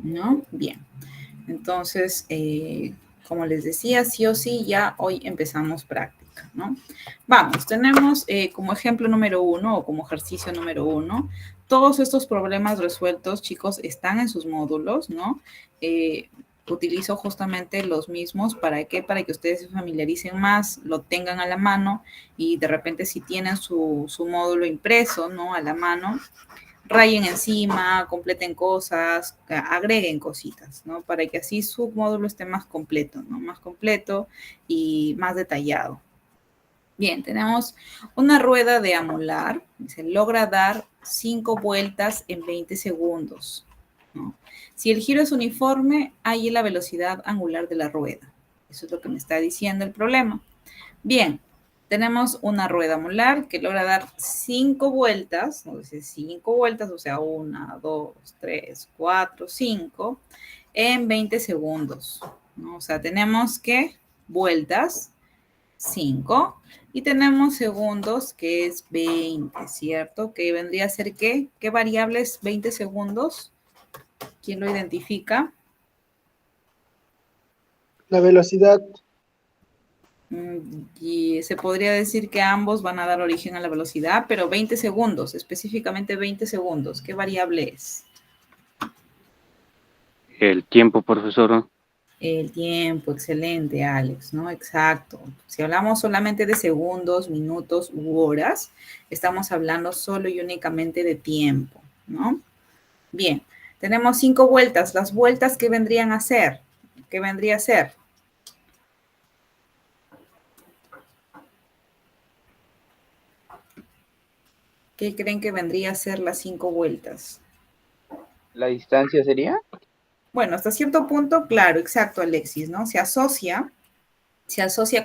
¿no? Bien. Entonces, como les decía, sí o sí, ya hoy empezamos práctica, ¿no? Vamos, tenemos como ejemplo número 1 o como ejercicio número 1, todos estos problemas resueltos, chicos, están en sus módulos, ¿no? Utilizo justamente los mismos, ¿para qué? Para que ustedes se familiaricen más, lo tengan a la mano y de repente si tienen su módulo impreso, ¿no? A la mano, rayen encima, completen cosas, agreguen cositas, ¿no? Para que así su módulo esté más completo, ¿no? Más completo y más detallado. Bien, tenemos una rueda de amular, se logra dar 5 vueltas en 20 segundos, ¿no? Si el giro es uniforme, hay la velocidad angular de la rueda. Eso es lo que me está diciendo el problema. Bien, tenemos una rueda molar que logra dar 5 vueltas, ¿no? Dice 5 vueltas, o sea, 1, 2, 3, 4, 5, en 20 segundos, ¿no? O sea, tenemos que vueltas 5 y tenemos segundos que es 20, ¿cierto? Que vendría a ser ¿qué? ¿Qué variable es 20 segundos? ¿Quién lo identifica? La velocidad. Y se podría decir que ambos van a dar origen a la velocidad, pero 20 segundos, específicamente 20 segundos. ¿Qué variable es? El tiempo, profesor. El tiempo, excelente, Alex, ¿no? Exacto. Si hablamos solamente de segundos, minutos u horas, estamos hablando solo y únicamente de tiempo, ¿no? Bien, tenemos 5 vueltas. Las vueltas, ¿qué vendrían a ser? ¿Qué vendría a ser? ¿Qué creen que vendría a ser las 5 vueltas? ¿La distancia sería? Bueno, hasta cierto punto, claro, exacto, Alexis, ¿no? Se asocia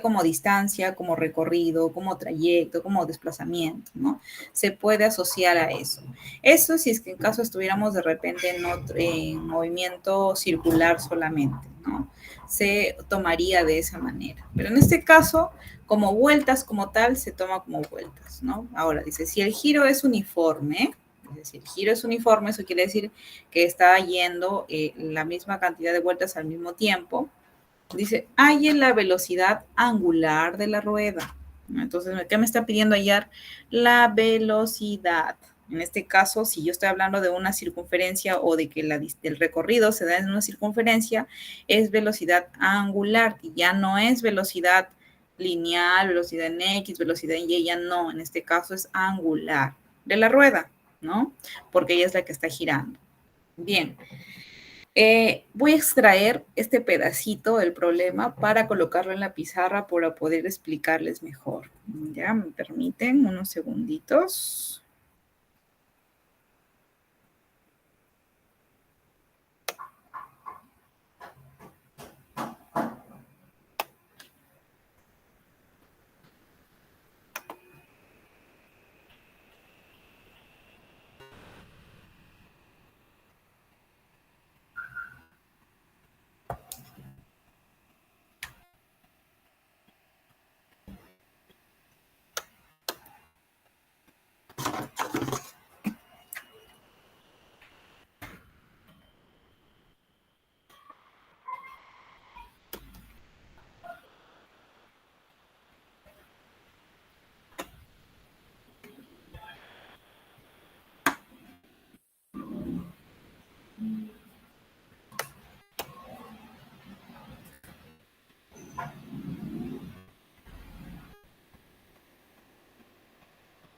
como distancia, como recorrido, como trayecto, como desplazamiento, ¿no? Se puede asociar a eso. Eso si es que en caso estuviéramos de repente en movimiento circular solamente, ¿no? Se tomaría de esa manera. Pero en este caso, como vueltas como tal, se toma como vueltas, ¿no? Ahora dice, si el giro es uniforme, es decir, el giro es uniforme, eso quiere decir que está yendo la misma cantidad de vueltas al mismo tiempo. Dice, hallen la velocidad angular de la rueda. Entonces, ¿qué me está pidiendo hallar? La velocidad. En este caso, si yo estoy hablando de una circunferencia o de que el recorrido se da en una circunferencia, es velocidad angular, y ya no es velocidad lineal, velocidad en X, velocidad en Y, ya no, en este caso es angular de la rueda, ¿no? Porque ella es la que está girando. Bien, voy a extraer este pedacito del problema para colocarlo en la pizarra para poder explicarles mejor. Ya, me permiten unos segunditos.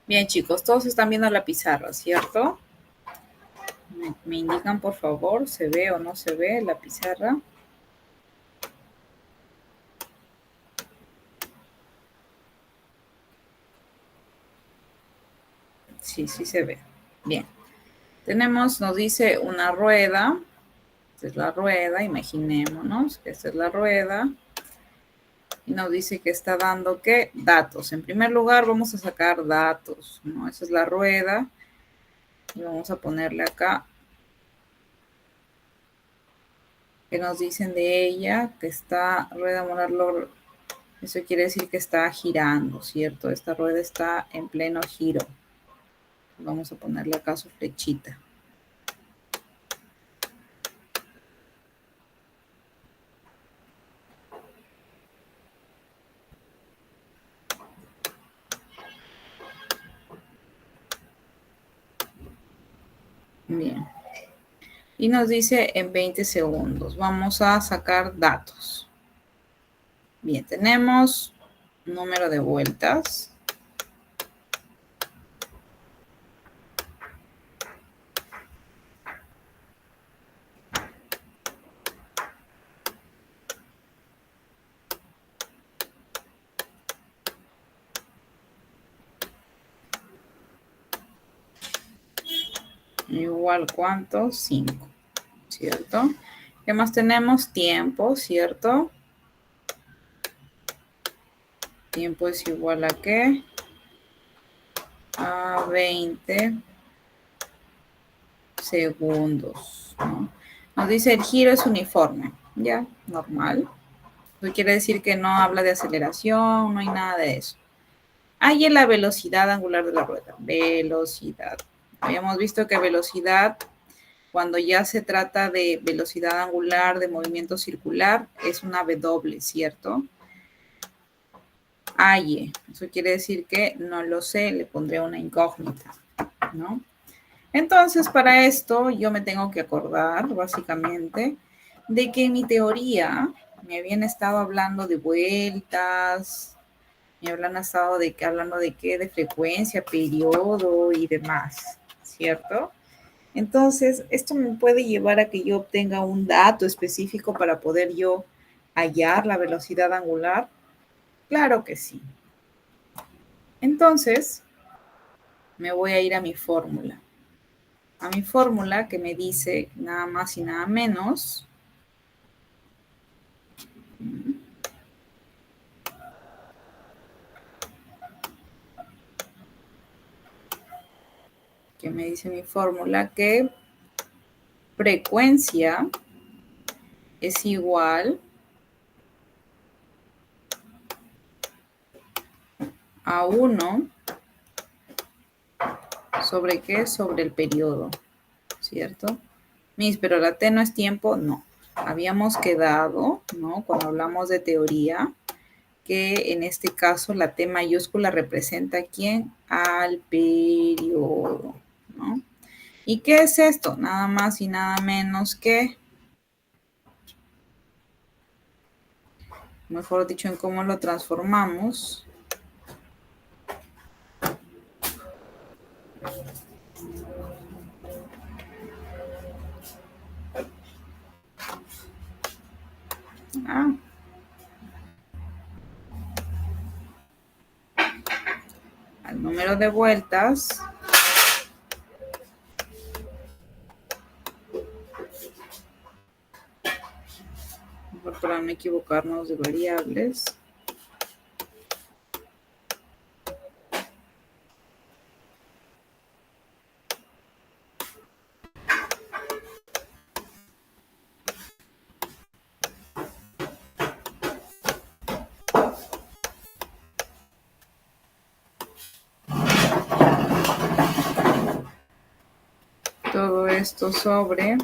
Bien, chicos, todos están viendo la pizarra, ¿cierto? Me indican, por favor, ¿se ve o no se ve la pizarra? Sí, sí se ve. Bien. Tenemos, nos dice una rueda. Esta es la rueda, imaginémonos que esta es la rueda. Y nos dice que está dando, ¿qué? Datos. En primer lugar, vamos a sacar datos, ¿no? Esa es la rueda. Y vamos a ponerle acá que nos dicen de ella, que está rueda molar, eso quiere decir que está girando, ¿cierto? Esta rueda está en pleno giro. Vamos a ponerle acá su flechita. Bien. Y nos dice en 20 segundos. Vamos a sacar datos. Bien, tenemos número de vueltas. Igual, ¿cuánto? 5, ¿cierto? ¿Qué más tenemos? Tiempo, ¿cierto? Tiempo es igual a ¿qué? A 20 segundos, ¿no? Nos dice el giro es uniforme, ya, normal. Eso quiere decir que no habla de aceleración, no hay nada de eso. Hay en la velocidad angular de la rueda. Velocidad. Habíamos visto que velocidad, cuando ya se trata de velocidad angular de movimiento circular, es una W, ¿cierto? Hay. Eso quiere decir que no lo sé, le pondré una incógnita, ¿no? Entonces, para esto yo me tengo que acordar, básicamente, de que en mi teoría me habían estado hablando de vueltas, me habían estado hablando de qué, de frecuencia, periodo y demás, ¿cierto? Entonces, esto me puede llevar a que yo obtenga un dato específico para poder yo hallar la velocidad angular. Claro que sí. Entonces, me voy a ir a mi fórmula. A mi fórmula que me dice nada más y nada menos que me dice mi fórmula que frecuencia es igual a 1 sobre qué, sobre el periodo, ¿cierto? Pero la T no es tiempo, no. Habíamos quedado, ¿no? Cuando hablamos de teoría, que en este caso la T mayúscula representa ¿a quién? Al periodo, ¿no? ¿Y qué es esto? Nada más y nada menos que, mejor dicho, en cómo lo transformamos. Al número de vueltas para no equivocarnos de variables. Todo esto sobre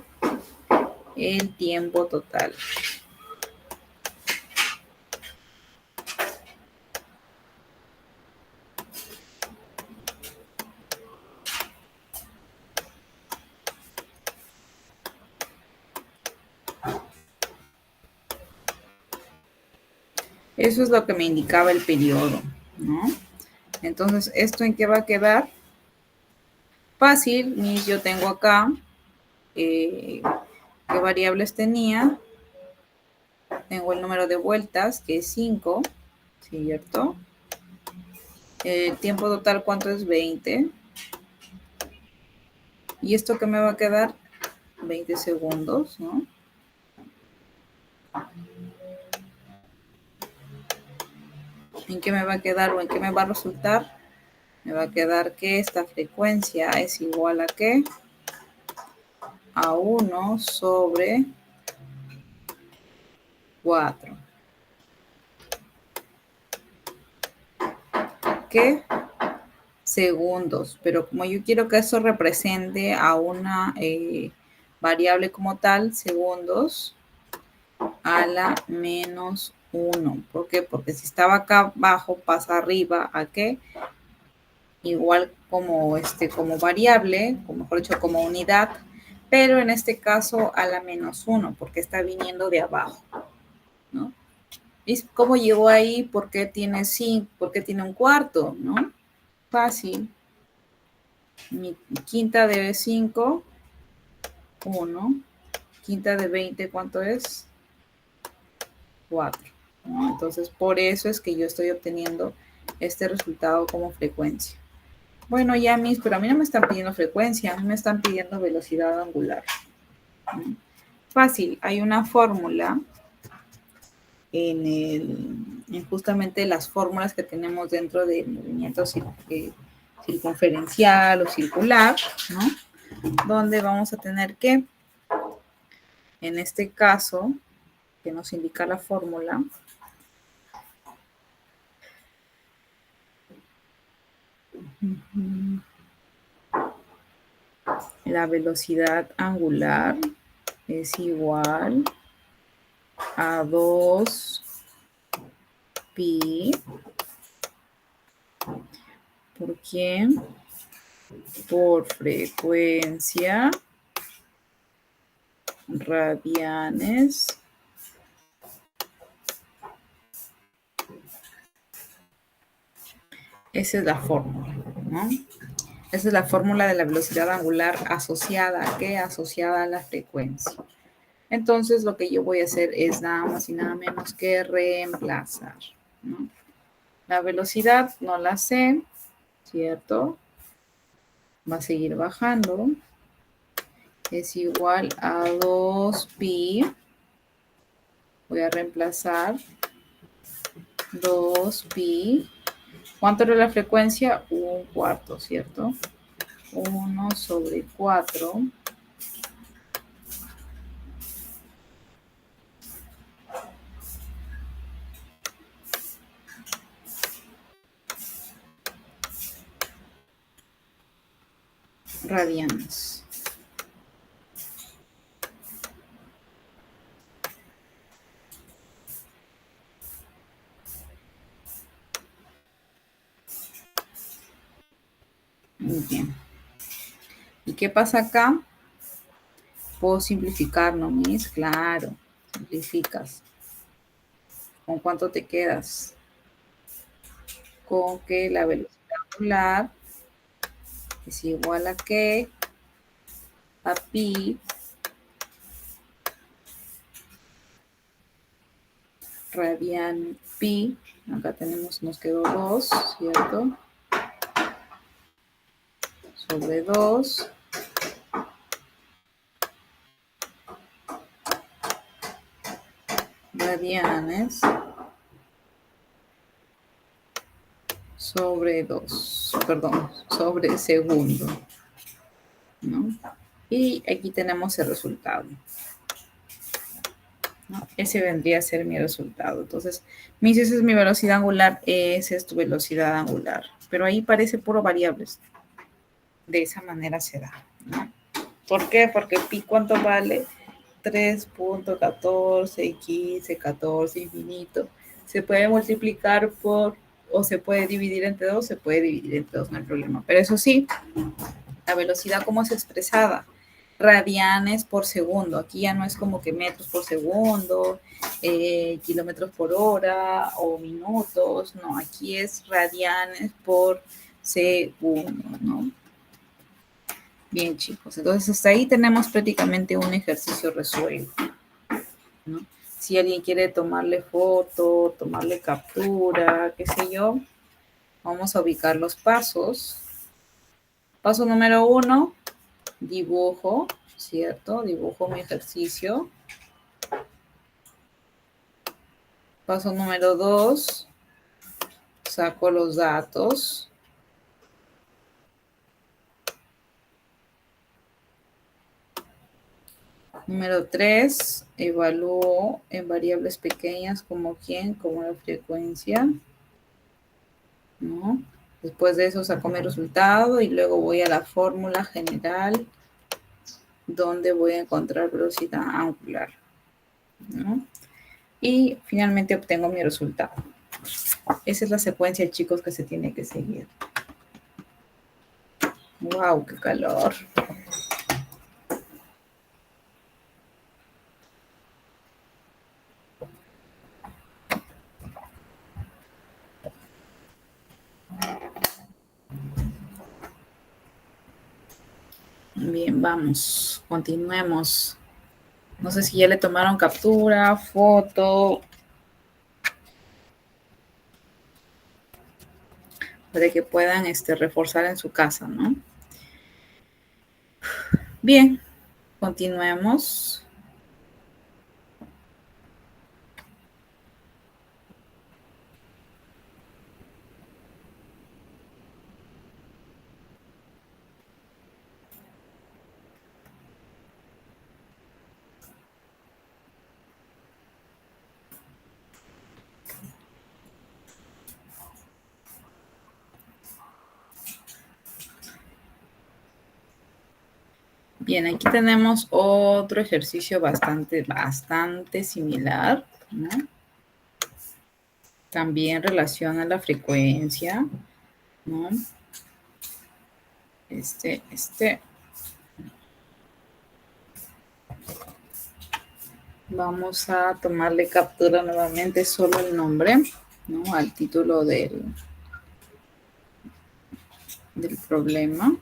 el tiempo total. Eso es lo que me indicaba el periodo, ¿no? Entonces, ¿esto en qué va a quedar? Fácil, yo tengo acá qué variables tenía. Tengo el número de vueltas, que es 5, ¿cierto? El tiempo total, ¿cuánto es? 20. ¿Y esto qué me va a quedar? 20 segundos, ¿no? ¿En qué me va a quedar o en qué me va a resultar? Me va a quedar que esta frecuencia es igual a ¿qué? A 1 sobre 4. ¿Qué? Segundos. Pero como yo quiero que eso represente a una variable como tal, segundos a la menos 1. ¿Por qué? Porque si estaba acá abajo, pasa arriba, ¿a qué? igual como variable, o mejor dicho, como unidad, pero en este caso a la -1, porque está viniendo de abajo, ¿no? ¿Ves cómo llegó ahí? ¿Por qué tiene 5? ¿Por qué tiene un cuarto? ¿No? Fácil. Mi quinta de 5, 1. Quinta de 20, ¿cuánto es? 4. ¿No? Entonces, por eso es que yo estoy obteniendo este resultado como frecuencia. Bueno, ya pero a mí no me están pidiendo frecuencia, a mí me están pidiendo velocidad angular. Fácil, hay una fórmula en justamente las fórmulas que tenemos dentro del movimiento circunferencial o circular, ¿no? Donde vamos a tener que, en este caso, que nos indica la fórmula, la velocidad angular es igual a 2pi por quién, por frecuencia, radianes, esa es la fórmula, ¿no? Esa es la fórmula de la velocidad angular asociada ¿a qué? Asociada a la frecuencia. Entonces, lo que yo voy a hacer es nada más y nada menos que reemplazar, ¿no? La velocidad no la sé, ¿cierto? Va a seguir bajando. Es igual a 2pi. Voy a reemplazar 2pi. ¿Cuánto era la frecuencia? Un cuarto, ¿cierto? 1/4. Radianes. Muy bien. ¿Y qué pasa acá? Puedo simplificar, ¿no, mis? Claro, simplificas. ¿Con cuánto te quedas? Con que la velocidad angular es igual a qué? A pi radian pi. Acá tenemos, nos quedó 2, ¿cierto? Sobre 2. Radianes sobre 2, perdón, sobre segundo, ¿no? Y aquí tenemos el resultado, ¿no? Ese vendría a ser mi resultado. Entonces, me dice, esa es mi velocidad angular, esa es tu velocidad angular. Pero ahí parece puro variables. De esa manera se da, ¿no? ¿Por qué? Porque pi, ¿cuánto vale? 3.14, 14, infinito. Se puede multiplicar por, o se puede dividir entre 2, se puede dividir entre 2, no hay problema. Pero eso sí, la velocidad, ¿cómo es expresada? Radianes por segundo. Aquí ya no es como que metros por segundo, kilómetros por hora o minutos. No, aquí es radianes por segundo, ¿no? Bien, chicos. Entonces, hasta ahí tenemos prácticamente un ejercicio resuelto, ¿no? Si alguien quiere tomarle foto, tomarle captura, qué sé yo, vamos a ubicar los pasos. Paso número 1, dibujo, ¿cierto? Dibujo mi ejercicio. Paso número 2, saco los datos. Número 3, evalúo en variables pequeñas como quién, como la frecuencia, ¿no? Después de eso saco mi resultado y luego voy a la fórmula general donde voy a encontrar velocidad angular, ¿no? Y finalmente obtengo mi resultado. Esa es la secuencia, chicos, que se tiene que seguir. Wow, qué calor. Bien, vamos, continuemos. No sé si ya le tomaron captura, foto, para que puedan reforzar en su casa, ¿no? Bien, continuemos. Bien, aquí tenemos otro ejercicio bastante similar, ¿no? También relaciona la frecuencia, ¿no? Vamos a tomarle captura nuevamente solo el nombre, ¿no? Al título del problema.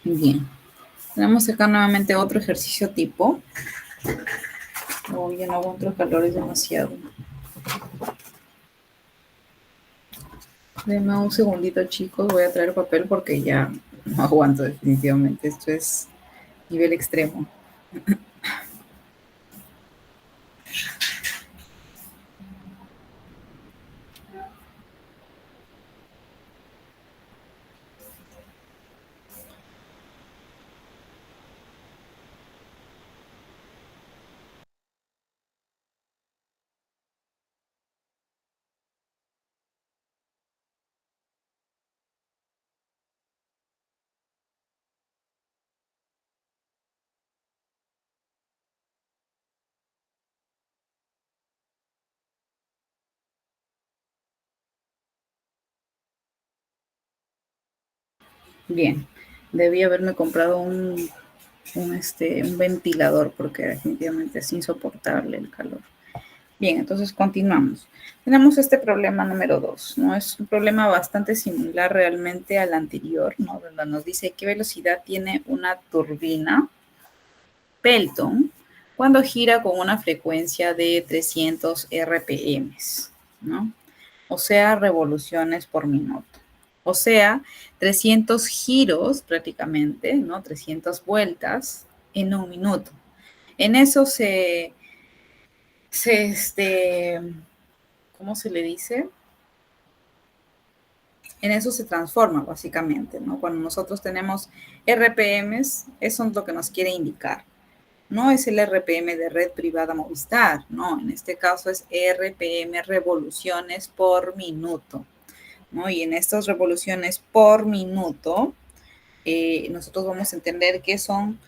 Bien. Tenemos acá nuevamente otro ejercicio tipo. Oh, ya no aguanto el calor, es demasiado. Denme un segundito, chicos. Voy a traer papel porque ya no aguanto definitivamente. Esto es nivel extremo. Bien. Debí haberme comprado un ventilador porque definitivamente es insoportable el calor. Bien, entonces continuamos. Tenemos este problema número 2, ¿no? Es un problema bastante similar realmente al anterior, ¿no? Donde nos dice qué velocidad tiene una turbina Pelton cuando gira con una frecuencia de 300 RPM, ¿no? o sea, revoluciones por minuto. O sea, 300 giros prácticamente, ¿no? 300 vueltas en un minuto. En eso ¿cómo se le dice? En eso se transforma básicamente, ¿no? Cuando nosotros tenemos RPMs, eso es lo que nos quiere indicar. No es el RPM de red privada Movistar, no, en este caso es RPM, revoluciones por minuto, ¿no? Y en estas revoluciones por minuto, nosotros vamos a entender que son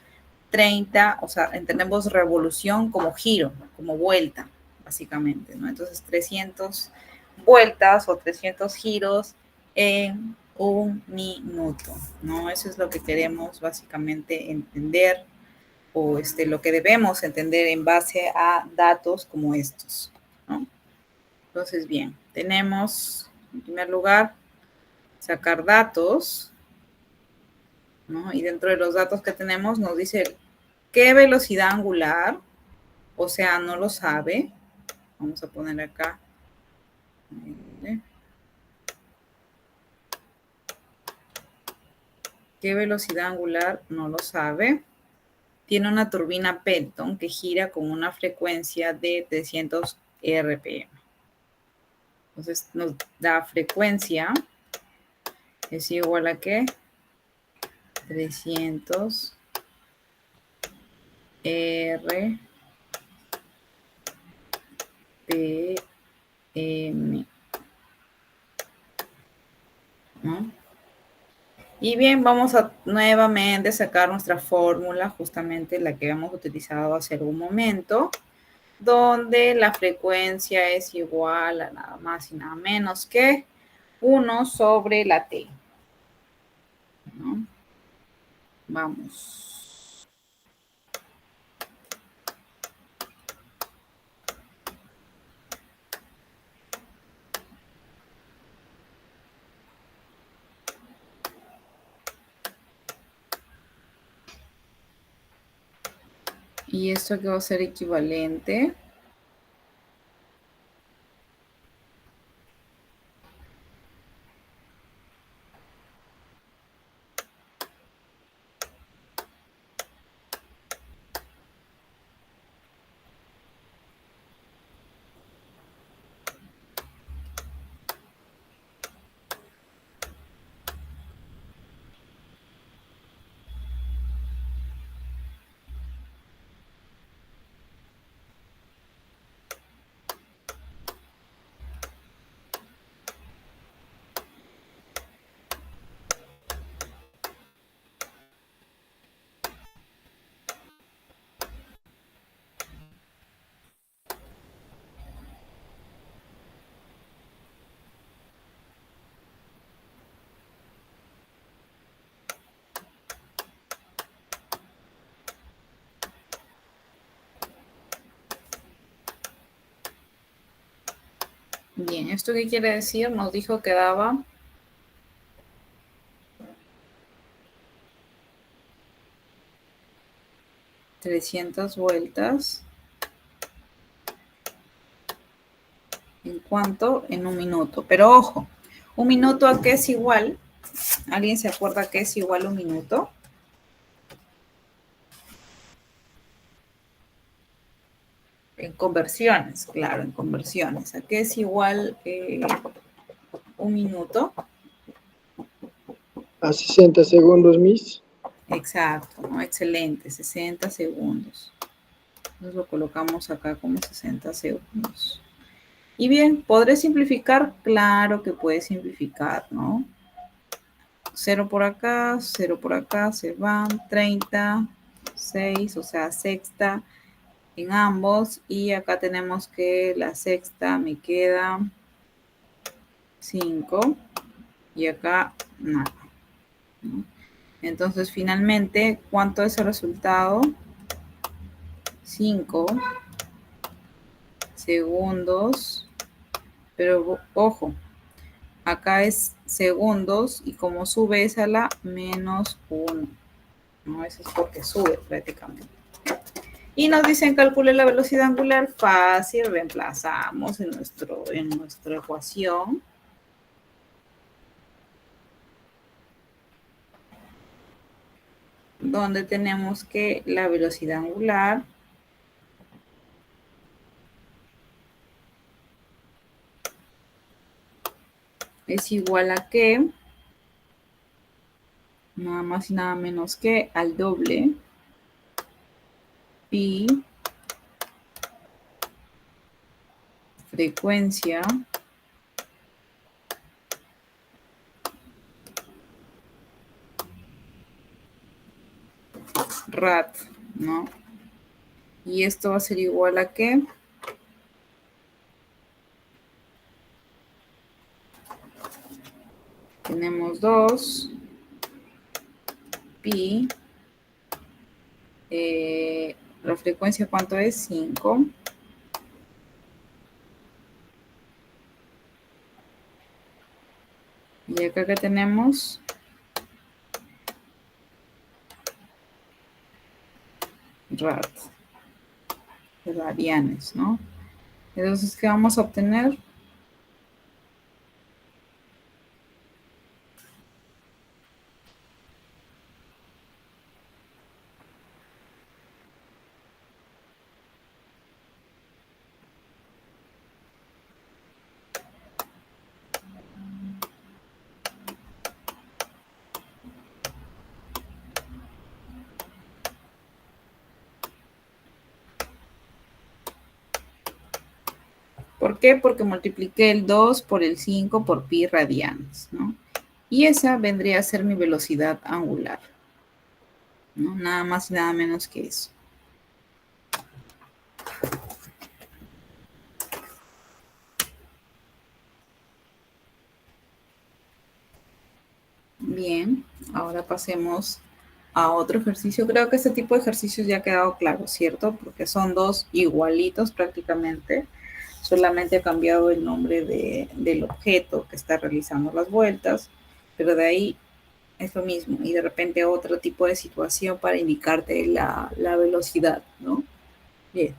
30, o sea, entendemos revolución como giro, como vuelta, básicamente, ¿no? Entonces, 300 vueltas o 300 giros en un minuto, ¿no? Eso es lo que queremos básicamente entender o lo que debemos entender en base a datos como estos, ¿no? Entonces, bien, tenemos, en primer lugar, sacar datos, ¿no? Y dentro de los datos que tenemos nos dice qué velocidad angular, o sea, no lo sabe. Vamos a poner acá. ¿Qué velocidad angular? No lo sabe. Tiene una turbina Pelton que gira con una frecuencia de 300 RPM. Entonces nos da frecuencia es igual a ¿qué? 300 RPM. ¿No? Y bien, vamos a nuevamente sacar nuestra fórmula, justamente la que habíamos utilizado hace algún momento, donde la frecuencia es igual a nada más y nada menos que 1 sobre la T. ¿No? Vamos. Y esto que va a ser equivalente bien, ¿esto qué quiere decir? Nos dijo que daba 300 vueltas. ¿En cuánto? En un minuto. Pero ojo, ¿un minuto a qué es igual? ¿Alguien se acuerda qué es igual a un minuto? En conversiones, claro, en conversiones. ¿A qué es igual un minuto? A 60 segundos, Miss. Exacto, ¿no? Excelente, 60 segundos. Entonces lo colocamos acá como 60 segundos. Y bien, ¿podré simplificar? Claro que puede simplificar, ¿no? 0 por acá, 0 por acá, se van 30, 6, o sea, sexta en ambos. Y acá tenemos que la sexta me queda 5 y acá nada, ¿no? Entonces, finalmente, ¿cuánto es el resultado? 5 segundos, pero ojo, acá es segundos y como sube es a la -1, ¿no? Eso es porque sube prácticamente. Y nos dicen calcule la velocidad angular. Fácil, reemplazamos en nuestra ecuación. Donde tenemos que la velocidad angular es igual a que, nada más y nada menos que al doble pi frecuencia rad, ¿no? Y esto va a ser igual a que tenemos 2 pi, la frecuencia ¿cuánto es? 5. Y acá que tenemos rad, radianes, ¿no? Entonces, ¿qué vamos a obtener? ¿Por qué? Porque multipliqué el 2 por el 5 por pi radianes, ¿no? Y esa vendría a ser mi velocidad angular, ¿no? Nada más y nada menos que eso. Bien, ahora pasemos a otro ejercicio. Creo que este tipo de ejercicios ya ha quedado claro, ¿cierto? Porque son dos igualitos prácticamente. Solamente ha cambiado el nombre del objeto que está realizando las vueltas, pero de ahí es lo mismo. Y de repente otro tipo de situación para indicarte la velocidad, ¿no? Bien.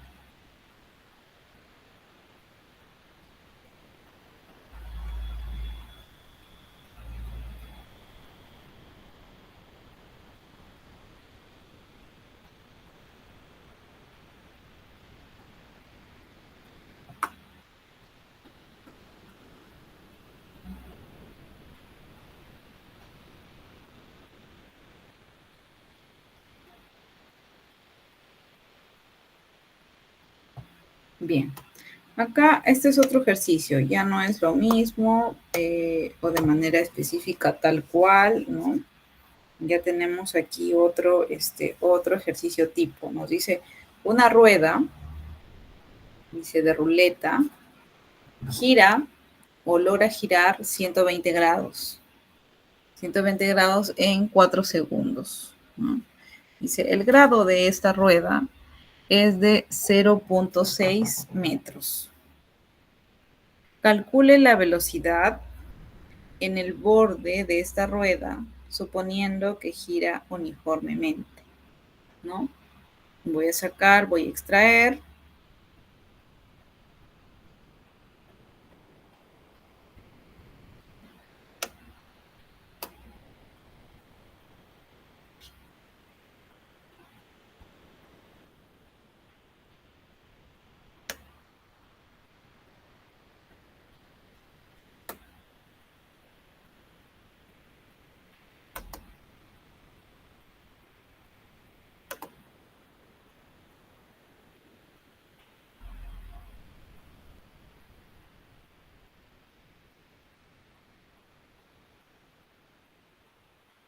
Bien. Acá este es otro ejercicio, ya no es lo mismo o de manera específica tal cual, ¿no? Ya tenemos aquí otro ejercicio tipo. Nos dice una rueda, dice de ruleta, gira o logra girar 120 grados. 120 grados en 4 segundos, ¿no? Dice, el grado de esta rueda es de 0.6 metros. Calcule la velocidad en el borde de esta rueda, suponiendo que gira uniformemente, ¿no? Voy a sacar, voy a extraer.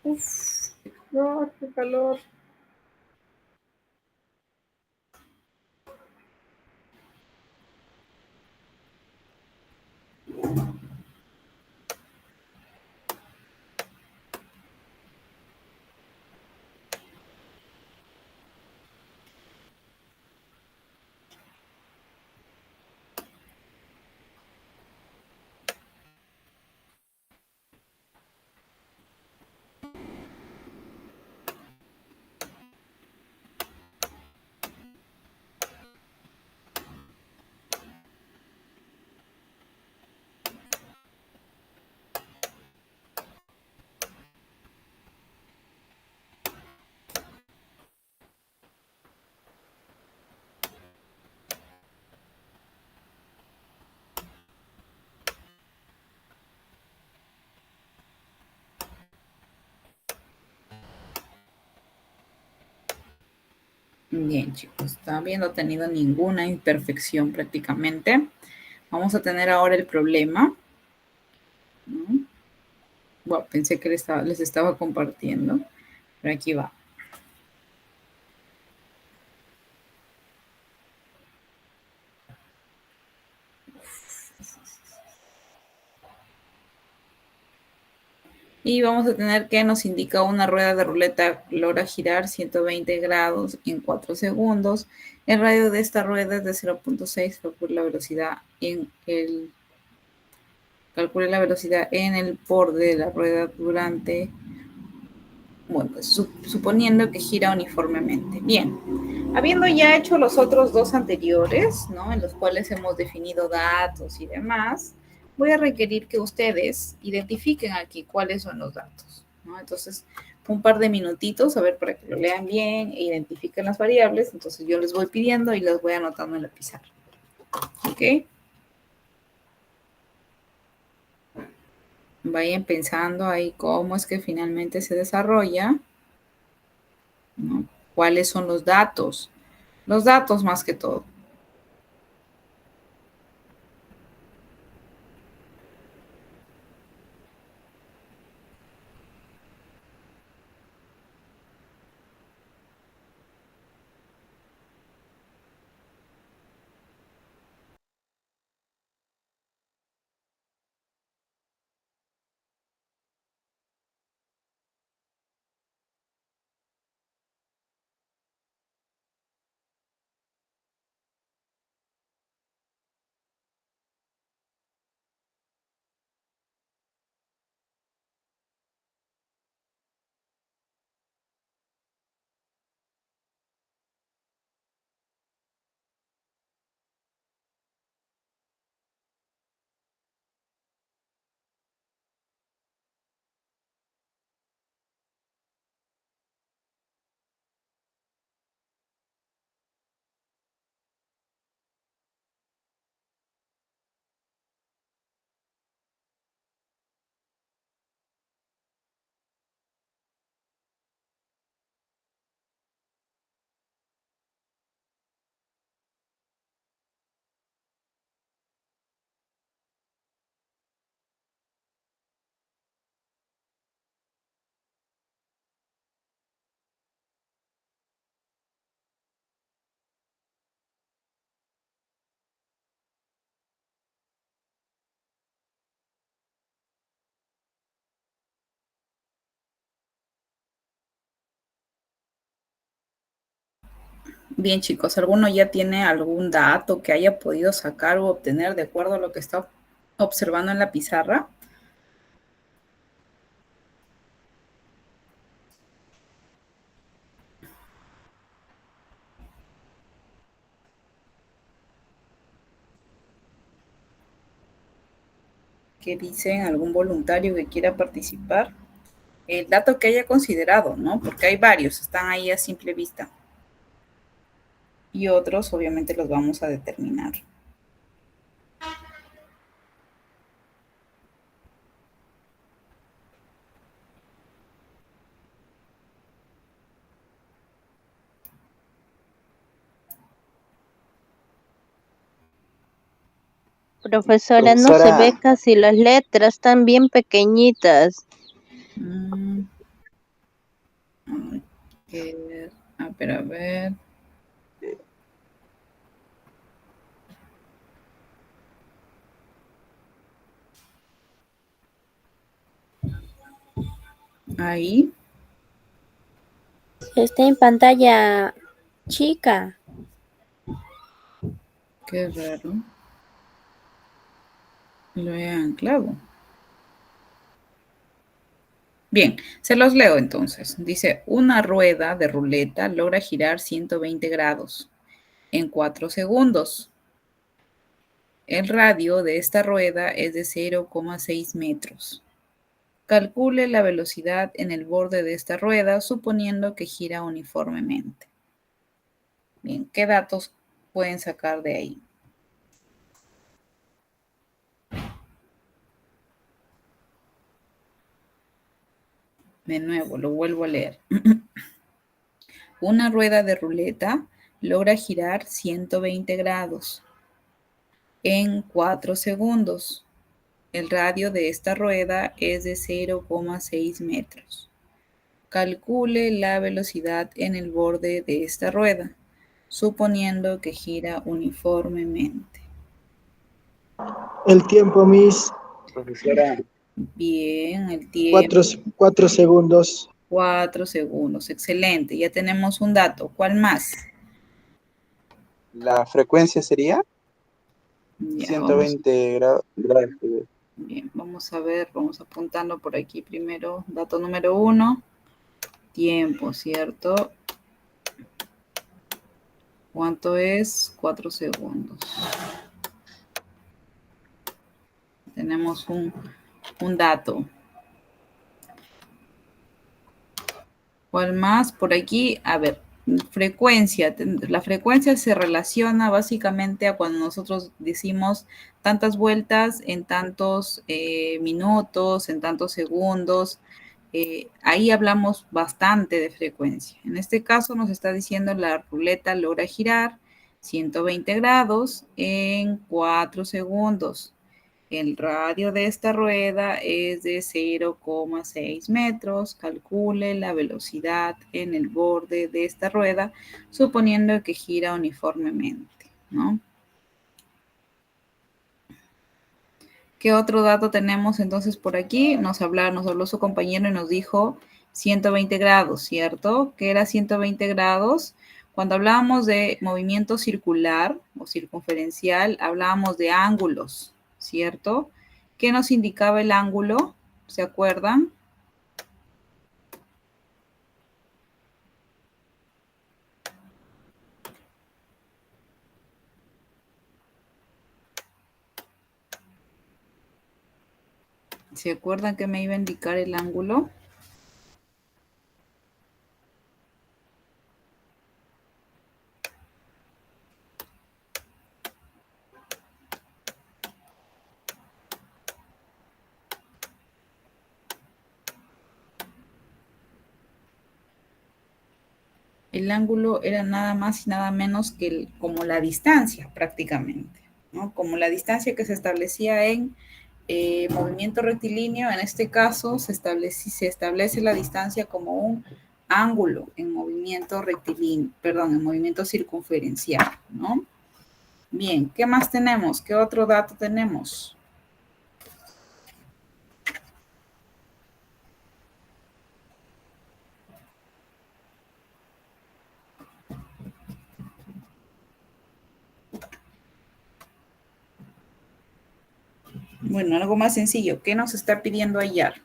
Uf, qué calor, qué calor. Bien, chicos, está habiendo tenido ninguna imperfección prácticamente. Vamos a tener ahora el problema, ¿no? Bueno, pensé que les estaba compartiendo, pero aquí va. Y vamos a tener que nos indica una rueda de ruleta logra girar 120 grados en 4 segundos. El radio de esta rueda es de 0.6. Calcule la velocidad en el borde de la rueda durante, bueno, pues, suponiendo que gira uniformemente. Bien, habiendo ya hecho los otros dos anteriores, ¿no? En los cuales hemos definido datos y demás, voy a requerir que ustedes identifiquen aquí cuáles son los datos, ¿no? Entonces, un par de minutitos, a ver, para que lo lean bien e identifiquen las variables. Entonces, yo les voy pidiendo y las voy anotando en la pizarra. ¿Ok? Vayan pensando ahí cómo es que finalmente se desarrolla, ¿no? ¿Cuáles son los datos? Los datos más que todo. Bien, chicos, ¿alguno ya tiene algún dato que haya podido sacar o obtener de acuerdo a lo que está observando en la pizarra? ¿Qué dicen? ¿Algún voluntario que quiera participar? El dato que haya considerado, ¿no? Porque hay varios, están ahí a simple vista. Y otros, obviamente, los vamos a determinar. Profesora, no se ve casi las letras, están bien pequeñitas. Mm, a ver. Ahí. Está en pantalla chica. Qué raro. Lo he anclado. Bien, se los leo entonces. Dice, una rueda de ruleta logra girar 120 grados en 4 segundos. El radio de esta rueda es de 0,6 metros. Calcule la velocidad en el borde de esta rueda suponiendo que gira uniformemente. Bien, ¿qué datos pueden sacar de ahí? De nuevo, lo vuelvo a leer. Una rueda de ruleta logra girar 120 grados en 4 segundos. El radio de esta rueda es de 0,6 metros. Calcule la velocidad en el borde de esta rueda, suponiendo que gira uniformemente. El tiempo, Miss. Profesora, Bien, el tiempo. 4 segundos. 4 segundos, excelente. Ya tenemos un dato. ¿Cuál más? La frecuencia sería Ya, 120 grados. bien, vamos a ver, vamos apuntando por aquí primero. Dato número 1, tiempo, ¿cierto? ¿Cuánto es? 4 segundos. Tenemos un dato. ¿Cuál más? Por aquí, a ver, frecuencia. La frecuencia se relaciona básicamente a cuando nosotros decimos tantas vueltas en tantos minutos, en tantos segundos. Ahí hablamos bastante de frecuencia. En este caso nos está diciendo la ruleta logra girar 120 grados en 4 segundos. El radio de esta rueda es de 0,6 metros. Calcule la velocidad en el borde de esta rueda, suponiendo que gira uniformemente, ¿no? ¿Qué otro dato tenemos entonces por aquí? Nos habló su compañero y nos dijo 120 grados, ¿cierto? ¿Qué era 120 grados? Cuando hablábamos de movimiento circular o circunferencial, hablábamos de ángulos, ¿cierto? ¿Qué nos indicaba el ángulo? ¿Se acuerdan? ¿Se acuerdan que me iba a indicar el ángulo? El ángulo era nada más y nada menos que como la distancia prácticamente, ¿no? Como la distancia que se establecía en movimiento rectilíneo, en este caso se establece la distancia como un ángulo en movimiento rectilíneo, perdón, en movimiento circunferencial, ¿no? Bien, ¿qué más tenemos? ¿Qué otro dato tenemos? Bueno, algo más sencillo. ¿Qué nos está pidiendo hallar?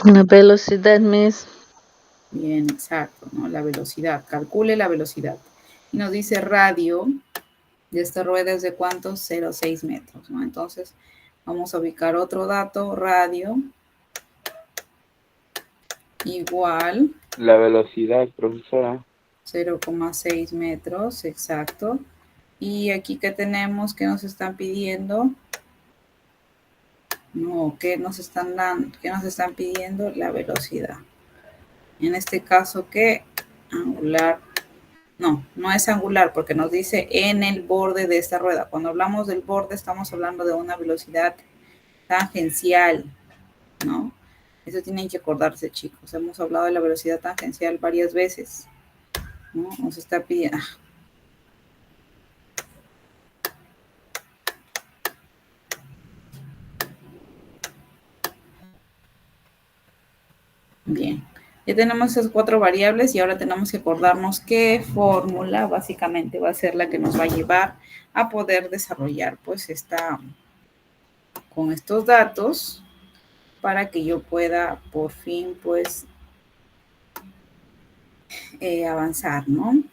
La velocidad, Miss. Bien, exacto, ¿no? La velocidad. Calcule la velocidad. Y nos dice radio de esta rueda es de ¿cuántos? 0,6 metros, ¿no? Entonces, vamos a ubicar otro dato. Radio igual la velocidad, profesora. 0,6 metros, exacto. Y aquí que tenemos, ¿qué nos están pidiendo? No, ¿qué nos están dando? ¿Qué nos están pidiendo? La velocidad. En este caso, ¿qué? Angular. No, no es angular porque nos dice en el borde de esta rueda. Cuando hablamos del borde estamos hablando de una velocidad tangencial, ¿no? Eso tienen que acordarse, chicos. Hemos hablado de la velocidad tangencial varias veces, ¿no? Nos está pidiendo... Bien, ya tenemos esas 4 variables y ahora tenemos que acordarnos qué fórmula básicamente va a ser la que nos va a llevar a poder desarrollar pues con estos datos para que yo pueda por fin pues avanzar, ¿no?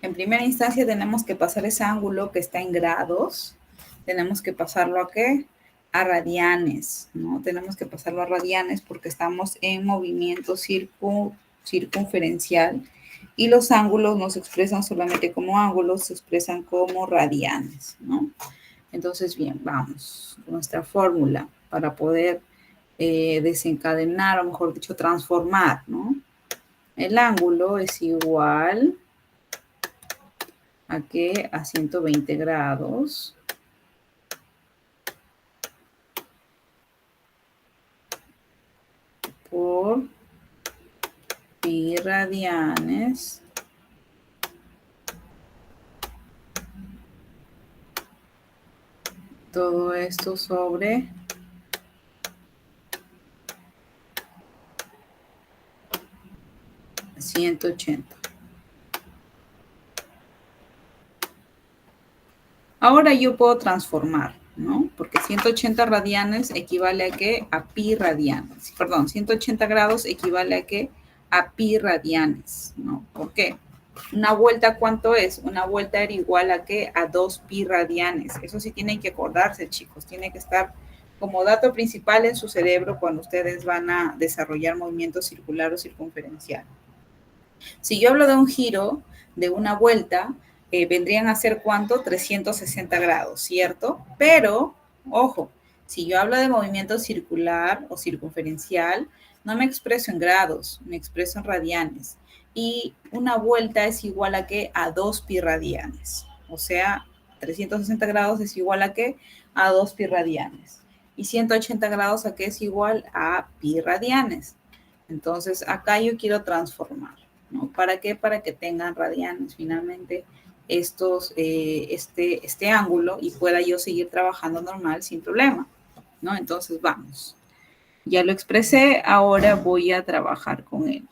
En primera instancia tenemos que pasar ese ángulo que está en grados tenemos que pasarlo ¿a qué? A radianes, ¿no? Tenemos que pasarlo a radianes porque estamos en movimiento circunferencial y los ángulos no se expresan solamente como ángulos, se expresan como radianes, ¿no? Entonces, bien, vamos. Nuestra fórmula para poder desencadenar, o mejor dicho, transformar, ¿no? El ángulo es igual a ¿qué? A 120 grados por pi radianes todo esto sobre 180. Ahora yo puedo transformar, ¿no? Porque 180 radianes equivale a ¿qué? A pi radianes. Perdón, 180 grados equivale a ¿qué? A pi radianes, ¿no? ¿Por qué? Una vuelta, ¿cuánto es? Una vuelta era igual a ¿qué? A 2 pi radianes. Eso sí tienen que acordarse, chicos. Tiene que estar como dato principal en su cerebro cuando ustedes van a desarrollar movimiento circular o circunferencial. Si yo hablo de un giro, de una vuelta, vendrían a ser ¿cuánto? 360 grados, ¿cierto? Pero, ojo, si yo hablo de movimiento circular o circunferencial, no me expreso en grados, me expreso en radianes. Y una vuelta es igual a ¿qué? A 2 pi radianes. O sea, 360 grados es igual a ¿qué? A 2 pi radianes. Y 180 grados a ¿qué es igual? A pi radianes. Entonces, acá yo quiero transformar, ¿no? ¿Para qué? Para que tengan radianes finalmente este ángulo y pueda yo seguir trabajando normal sin problema, ¿no? Entonces, vamos. Ya lo expresé, ahora voy a trabajar con él.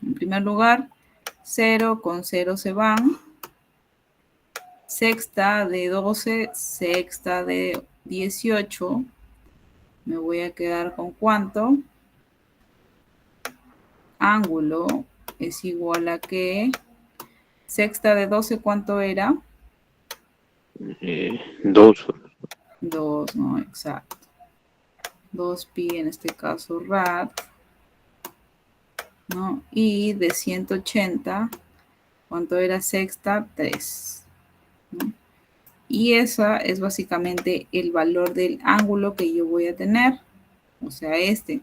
En primer lugar, 0 con 0 se van. Sexta de 12, sexta de 18. Me voy a quedar con ¿cuánto? Ángulo es igual a ¿qué? Sexta de 12, ¿cuánto era? 2. 2, no, exacto. 2 pi, en este caso, rad, ¿no? Y de 180, ¿cuánto era sexta? 3, ¿no? Y esa es básicamente el valor del ángulo que yo voy a tener, o sea, este,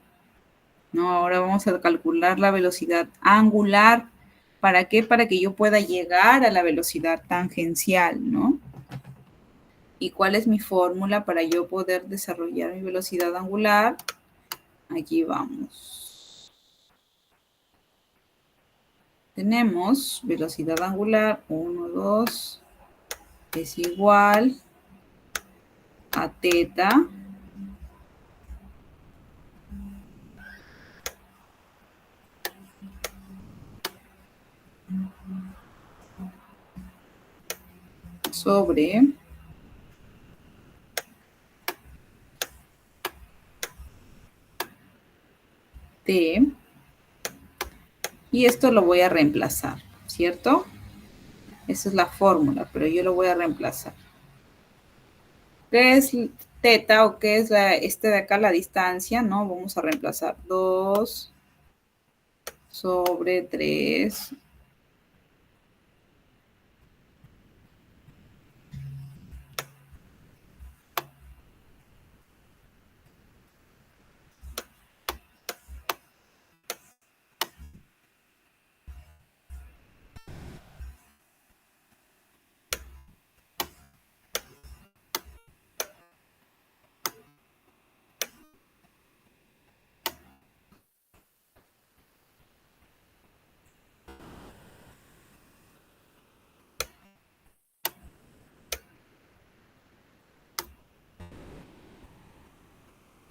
¿no? Ahora vamos a calcular la velocidad angular. ¿Para qué? Para que yo pueda llegar a la velocidad tangencial, ¿no? ¿Y cuál es mi fórmula para yo poder desarrollar mi velocidad angular? Aquí vamos. Tenemos velocidad angular 1, 2, es igual a teta sobre t, y esto lo voy a reemplazar, ¿cierto? Esa es la fórmula, pero yo lo voy a reemplazar. ¿Qué es teta o qué es de acá, la distancia? ¿No? Vamos a reemplazar 2 sobre 3.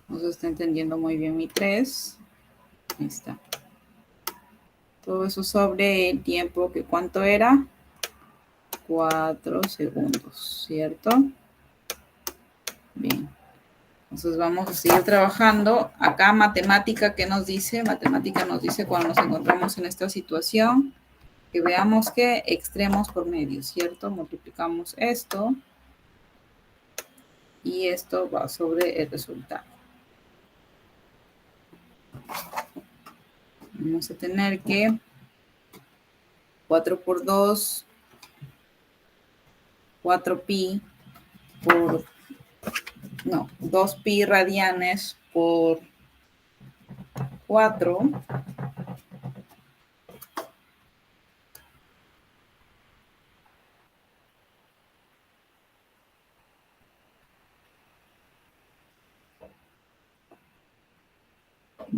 No se está entendiendo muy bien mi 3. Ahí está. Todo eso sobre el tiempo, que ¿cuánto era? 4 segundos, ¿cierto? Bien. Entonces vamos a seguir trabajando. Acá matemática, ¿qué nos dice? Matemática nos dice cuando nos encontramos en esta situación, que veamos que extremos por medio, ¿cierto? Multiplicamos esto y esto va sobre el resultado. Vamos a tener que 4 por 2, 4pi por, no, 2pi radianes por 4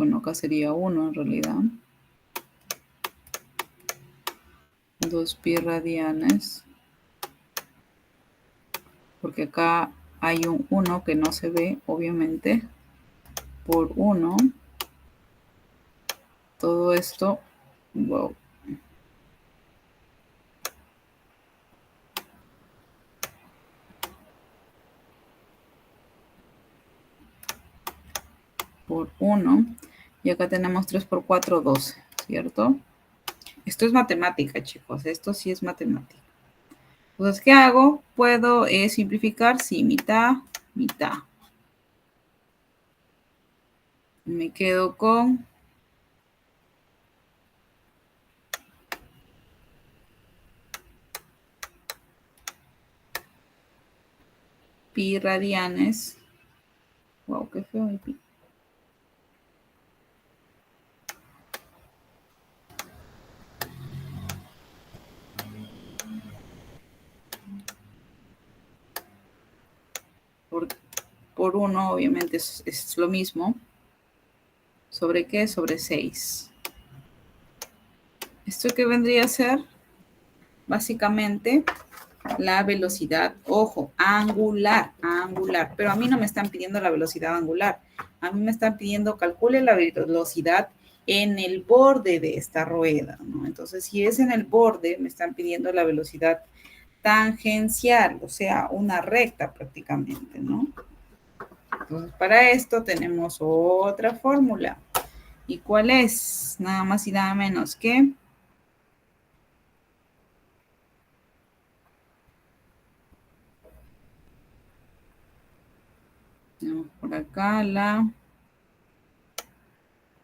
bueno, acá sería 1 en realidad. 2pi radianes. Porque acá hay un 1 que no se ve, obviamente. Por 1. Todo esto, wow. Por 1. Y acá tenemos 3 por 4, 12, ¿cierto? Esto es matemática, chicos. Esto sí es matemática. Entonces, ¿qué hago? ¿Puedo simplificar? Sí, mitad, mitad. Me quedo con pi radianes. Wow, qué feo el pi. Por 1, obviamente, es lo mismo. ¿Sobre qué? Sobre 6. ¿Esto qué vendría a ser? Básicamente, la velocidad, ojo, angular, pero a mí no me están pidiendo la velocidad angular. A mí me están pidiendo calcule la velocidad en el borde de esta rueda, ¿no? Entonces, si es en el borde, me están pidiendo la velocidad tangencial, o sea, una recta prácticamente, ¿no? Entonces, para esto tenemos otra fórmula. ¿Y cuál es? Nada más y nada menos que tenemos por acá la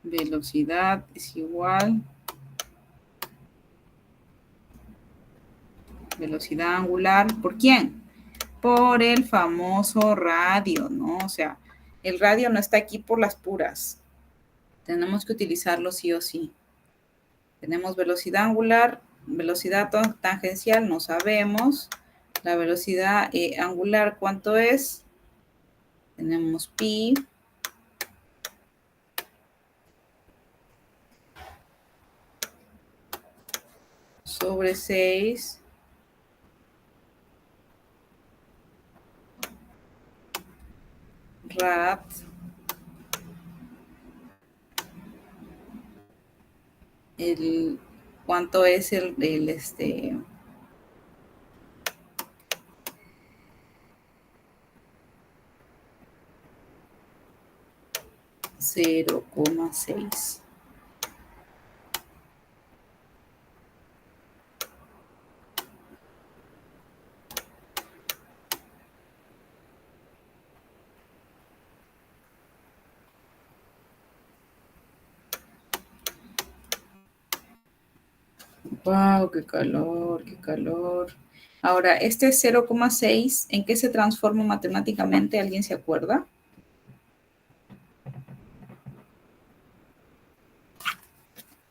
velocidad es igual velocidad angular. ¿Por quién? Por el famoso radio, ¿no? O sea, el radio no está aquí por las puras. Tenemos que utilizarlo sí o sí. Tenemos velocidad angular, velocidad tangencial, no sabemos. La velocidad angular, ¿cuánto es? Tenemos pi sobre 6 rad ¿cuánto es el 0,6? Wow, qué calor, qué calor. Ahora, este 0,6, ¿en qué se transforma matemáticamente? ¿Alguien se acuerda?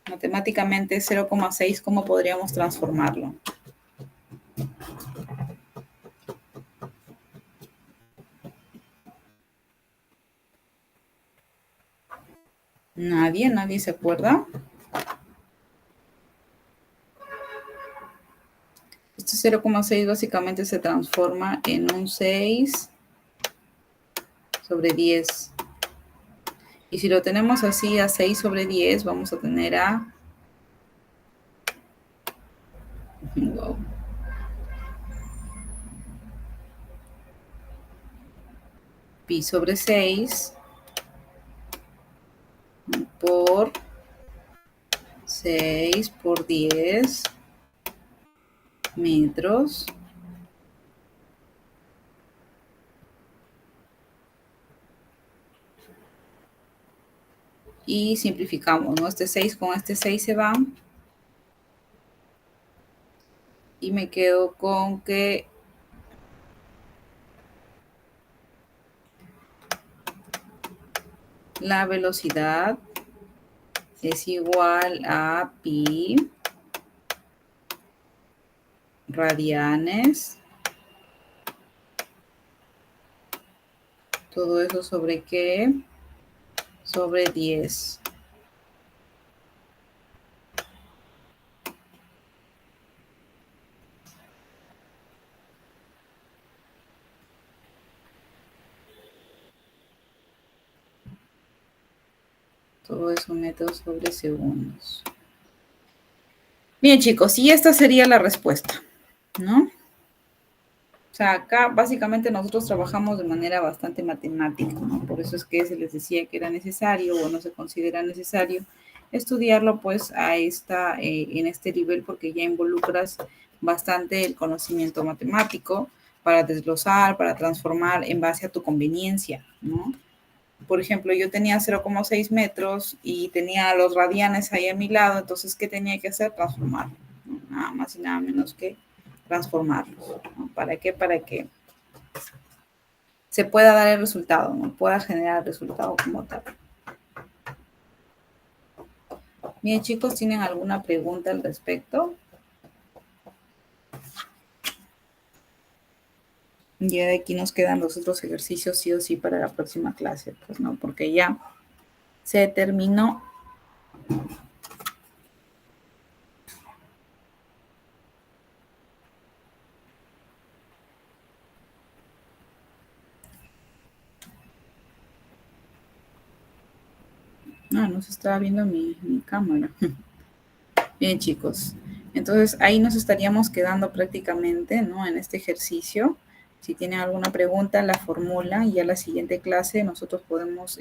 Matemáticamente 0,6, ¿cómo podríamos transformarlo? ¿Nadie se acuerda? Este 0,6 básicamente se transforma en un 6 sobre 10. Y si lo tenemos así a 6 sobre 10, vamos a tener a... Wow. Pi sobre 6 por 6 por 10 metros y simplificamos, ¿no? Este 6 con este 6 se van. Y me quedo con que la velocidad es igual a pi radianes. Todo eso sobre qué? Sobre 10. Todo eso metros sobre segundos. Bien, chicos, y esta sería la respuesta, ¿no? O sea, acá básicamente nosotros trabajamos de manera bastante matemática, ¿no? Por eso es que se les decía que era necesario o no se considera necesario estudiarlo pues en este nivel, porque ya involucras bastante el conocimiento matemático para desglosar, para transformar en base a tu conveniencia, ¿no? Por ejemplo, yo tenía 0,6 metros y tenía los radianes ahí a mi lado, entonces, ¿qué tenía que hacer? Transformarlo, ¿no? Nada más y nada menos que transformarlos, ¿no? ¿Para qué? Para que se pueda dar el resultado, ¿no? Pueda generar el resultado como tal. Bien, chicos, ¿tienen alguna pregunta al respecto? Ya de aquí nos quedan los otros ejercicios sí o sí para la próxima clase, pues no, porque ya se terminó. No se estaba viendo mi cámara. Bien, chicos. Entonces, ahí nos estaríamos quedando prácticamente, ¿no? En este ejercicio. Si tienen alguna pregunta, la formulan y a la siguiente clase nosotros podemos